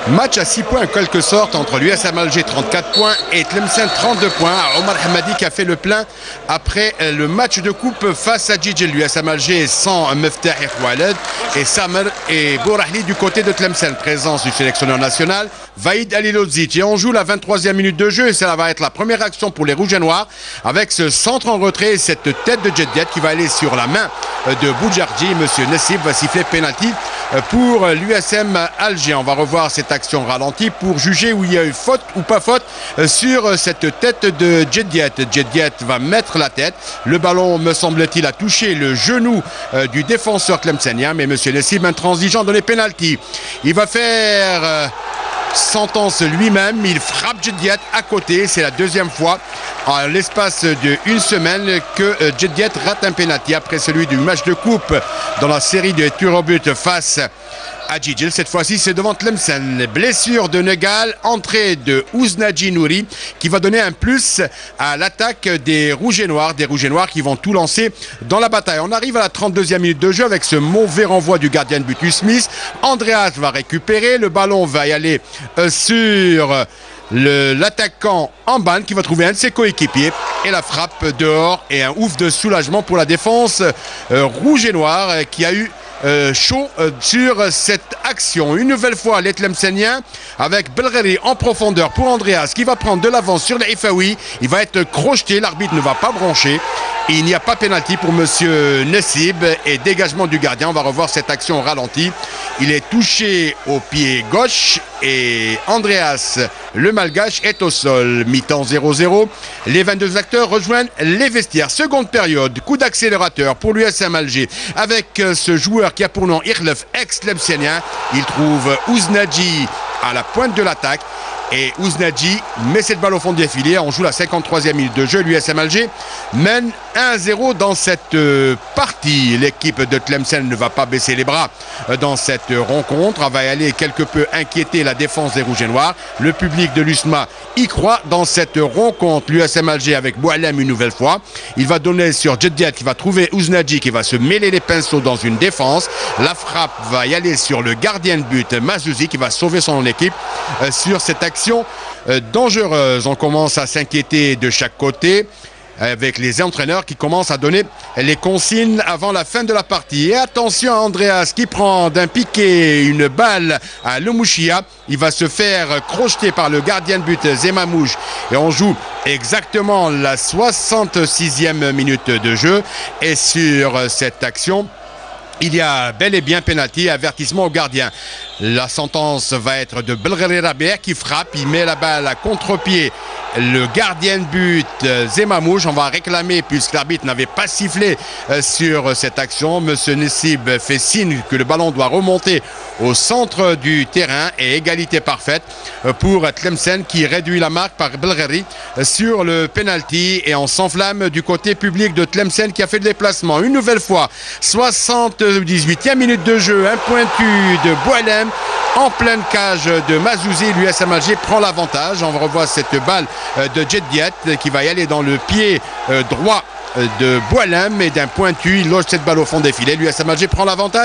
Match à 6 points en quelque sorte entre l'USM Alger 34 points et Tlemcen 32 points. Omar Hamadi qui a fait le plein après le match de coupe face à Djidjel. L'USM Alger sans Meftah et Khaled et Samer et Bourahli du côté de Tlemcen. Présence du sélectionneur national Vaïd Alilodzic. Et on joue la 23e minute de jeu et ça va être la première action pour les Rouges et Noirs avec ce centre en retrait et cette tête de Djeddiat qui va aller sur la main de Boudjardji. Monsieur Nessib va siffler penalty pour l'USM Alger. On va revoir cette action ralentie pour juger où il y a eu faute ou pas faute sur cette tête de Djeddiat. Djeddiat va mettre la tête. Le ballon, me semble-t-il, a touché le genou du défenseur tlemcenien, mais monsieur Nessib, intransigeant dans les pénaltys. Il va faire sentence lui-même, il frappe Djeddiat à côté. C'est la deuxième fois en l'espace d'une semaine que Djeddiat rate un pénalty après celui du match de coupe dans la série de tirs au but face à Djidjel. Cette fois-ci, c'est devant Tlemcen. Blessure de Negal, entrée de Ouznadji Nouri qui va donner un plus à l'attaque des Rouges et Noirs. Des Rouges et Noirs qui vont tout lancer dans la bataille. On arrive à la 32e minute de jeu avec ce mauvais renvoi du gardien de but Smith. Andreas va récupérer. Le ballon va y aller sur l'attaquant Amban qui va trouver un de ses coéquipiers et la frappe dehors et un ouf de soulagement pour la défense rouge et noire qui a eu chaud sur cette action. Une nouvelle fois les Tlemceniens avec Belgheri en profondeur pour Andreas qui va prendre de l'avance sur l'Ifaoui. Il va être crocheté, l'arbitre ne va pas brancher. Et il n'y a pas pénalty pour monsieur Nessib et dégagement du gardien. On va revoir cette action au ralenti. Il est touché au pied gauche et Andreas, le malgache, est au sol. Mi-temps 0-0. Les 22 acteurs rejoignent les vestiaires. Seconde période, coup d'accélérateur pour l'USM Alger avec ce joueur qui a pour nom Irlef, ex-Tlemcenien. Il trouve Ouznadji à la pointe de l'attaque. Et Ouznadji met cette balle au fond du filet. On joue la 53e minute de jeu. L'USM Alger mène 1-0 dans cette partie. L'équipe de Tlemcen ne va pas baisser les bras dans cette rencontre. Elle va y aller quelque peu inquiéter la défense des Rouges et Noirs. Le public de l'USMA y croit dans cette rencontre. L'USM Alger avec Boualem une nouvelle fois. Il va donner sur Djeddiat qui va trouver Ouznadji qui va se mêler les pinceaux dans une défense. La frappe va y aller sur le gardien de but Mazouzi qui va sauver son équipe sur cette action dangereuse. On commence à s'inquiéter de chaque côté avec les entraîneurs qui commencent à donner les consignes avant la fin de la partie. Et attention à Andreas qui prend d'un piqué une balle à Lemouchia. Il va se faire crocheter par le gardien de but Zemamouche. Et on joue exactement la 66e minute de jeu. Et sur cette action, il y a bel et bien pénalty, avertissement au gardien. La sentence va être de Belgheri Rabia qui frappe, il met la balle à contre-pied. Le gardien de but Zemamouche, on va réclamer puisque l'arbitre n'avait pas sifflé sur cette action. Monsieur Nessib fait signe que le ballon doit remonter au centre du terrain et égalité parfaite pour Tlemcen qui réduit la marque par Belgheri sur le penalty et on s'enflamme du côté public de Tlemcen qui a fait le déplacement. Une nouvelle fois, 78e minute de jeu, un pointu de Boualem en pleine cage de Mazouzi. L'USM Alger prend l'avantage. On revoit cette balle de Djeddiat qui va y aller dans le pied droit de Boualem et d'un pointu. Il loge cette balle au fond des filets. L'USM Alger prend l'avantage.